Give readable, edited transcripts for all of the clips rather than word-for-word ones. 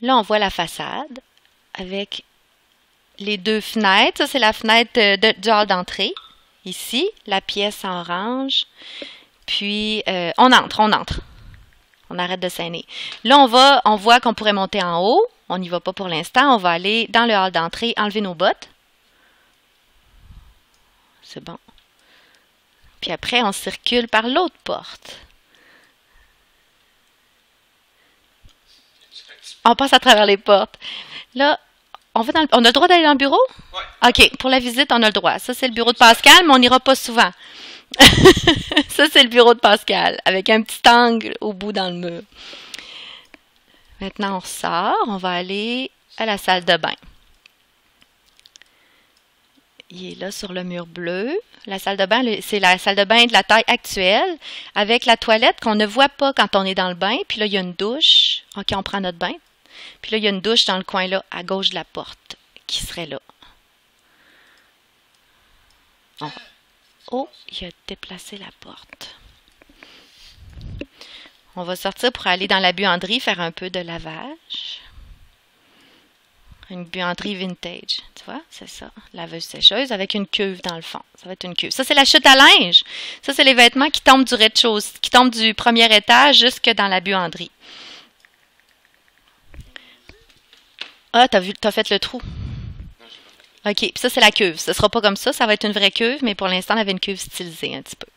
Là, on voit la façade avec les deux fenêtres. Ça, c'est la fenêtre du hall d'entrée. Ici, la pièce en orange. Puis, on entre. On arrête de s'aîner. Là, on voit qu'on pourrait monter en haut. On n'y va pas pour l'instant. On va aller dans le hall d'entrée, enlever nos bottes. C'est bon. Puis après, on circule par l'autre porte. On passe à travers les portes. Là, on a le droit d'aller dans le bureau? Ouais. OK, pour la visite, on a le droit. Ça, c'est le bureau de Pascal, mais on n'ira pas souvent. Ça, c'est le bureau de Pascal, avec un petit angle au bout dans le mur. Maintenant, on sort. On va aller à la salle de bain. Il est là sur le mur bleu. La salle de bain, c'est la salle de bain de la taille actuelle, avec la toilette qu'on ne voit pas quand on est dans le bain. Puis là, il y a une douche. OK, on prend notre bain. Puis là, il y a une douche dans le coin là, à gauche de la porte, qui serait là. Oh, il a déplacé la porte. On va sortir pour aller dans la buanderie, faire un peu de lavage. Une buanderie vintage, tu vois, c'est ça. Laveuse-sécheuse avec une cuve dans le fond. Ça va être une cuve. Ça, c'est la chute à linge. Ça, c'est les vêtements qui tombent du rez-de-chaussée, qui tombent du premier étage jusque dans la buanderie. Ah, t'as fait le trou. OK, puis ça, c'est la cuve. Ce ne sera pas comme ça va être une vraie cuve, mais pour l'instant, on avait une cuve stylisée un petit peu.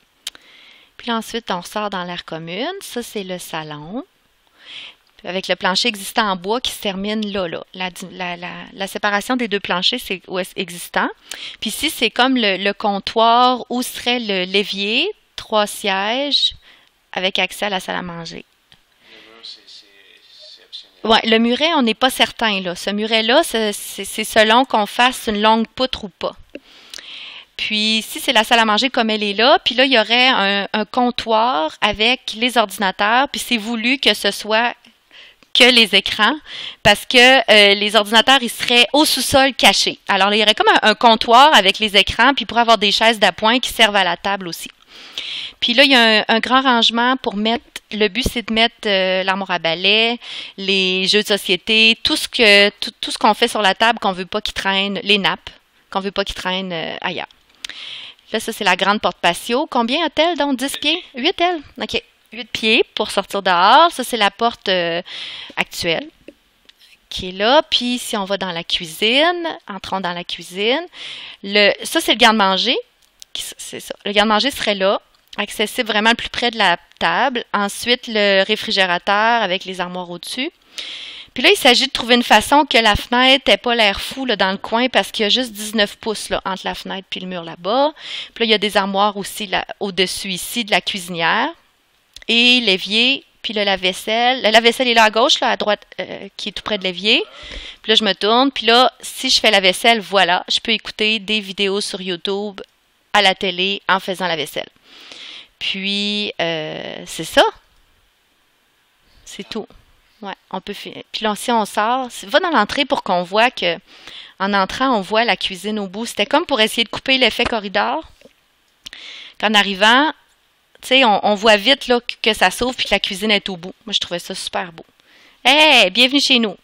Puis là, ensuite, on ressort dans l'aire commune. Ça, c'est le salon. Puis avec le plancher existant en bois qui se termine là. La séparation des deux planchers, c'est existant. Puis ici, c'est comme le comptoir où serait le l'évier, 3 sièges, avec accès à la salle à manger. Oui, le muret, on n'est pas certain, là. Ce muret-là, c'est selon qu'on fasse une longue poutre ou pas. Puis, ici, c'est la salle à manger comme elle est là. Puis là, il y aurait un comptoir avec les ordinateurs. Puis, c'est voulu que ce soit que les écrans parce que les ordinateurs, ils seraient au sous-sol cachés. Alors, il y aurait comme un comptoir avec les écrans, puis il pourrait avoir des chaises d'appoint qui servent à la table aussi. Puis là, il y a un grand rangement pour mettre. Le but, c'est de mettre l'armoire à balai, les jeux de société, tout ce qu'on fait sur la table qu'on ne veut pas qu'ils traînent, les nappes, qu'on ne veut pas qu'ils traînent ailleurs. Là, ça, c'est la grande porte patio. Combien a-t-elle, donc? 10 pieds? 8, elle? OK. 8 pieds pour sortir dehors. Ça, c'est la porte actuelle qui est là. Puis, si on va dans la cuisine, entrons dans la cuisine. Ça, c'est le garde-manger. C'est ça. Le garde-manger serait là, accessible vraiment le plus près de la table. Ensuite, le réfrigérateur avec les armoires au-dessus. Puis là, il s'agit de trouver une façon que la fenêtre n'ait pas l'air fou là, dans le coin parce qu'il y a juste 19 pouces là, entre la fenêtre et le mur là-bas. Puis là, il y a des armoires aussi là, au-dessus ici de la cuisinière. Et l'évier, puis le lave-vaisselle. Le lave-vaisselle est là à gauche, là, à droite, qui est tout près de l'évier. Puis là, je me tourne. Puis là, si je fais la vaisselle, voilà, je peux écouter des vidéos sur YouTube à la télé en faisant la vaisselle. Puis, c'est ça. C'est tout. Ouais, on peut finir. Puis là, si on sort, va dans l'entrée pour qu'on voit que, en entrant, on voit la cuisine au bout. C'était comme pour essayer de couper l'effet corridor. Qu'en arrivant, tu sais, on voit vite là, que ça s'ouvre puis que la cuisine est au bout. Moi, je trouvais ça super beau. Hey, bienvenue chez nous.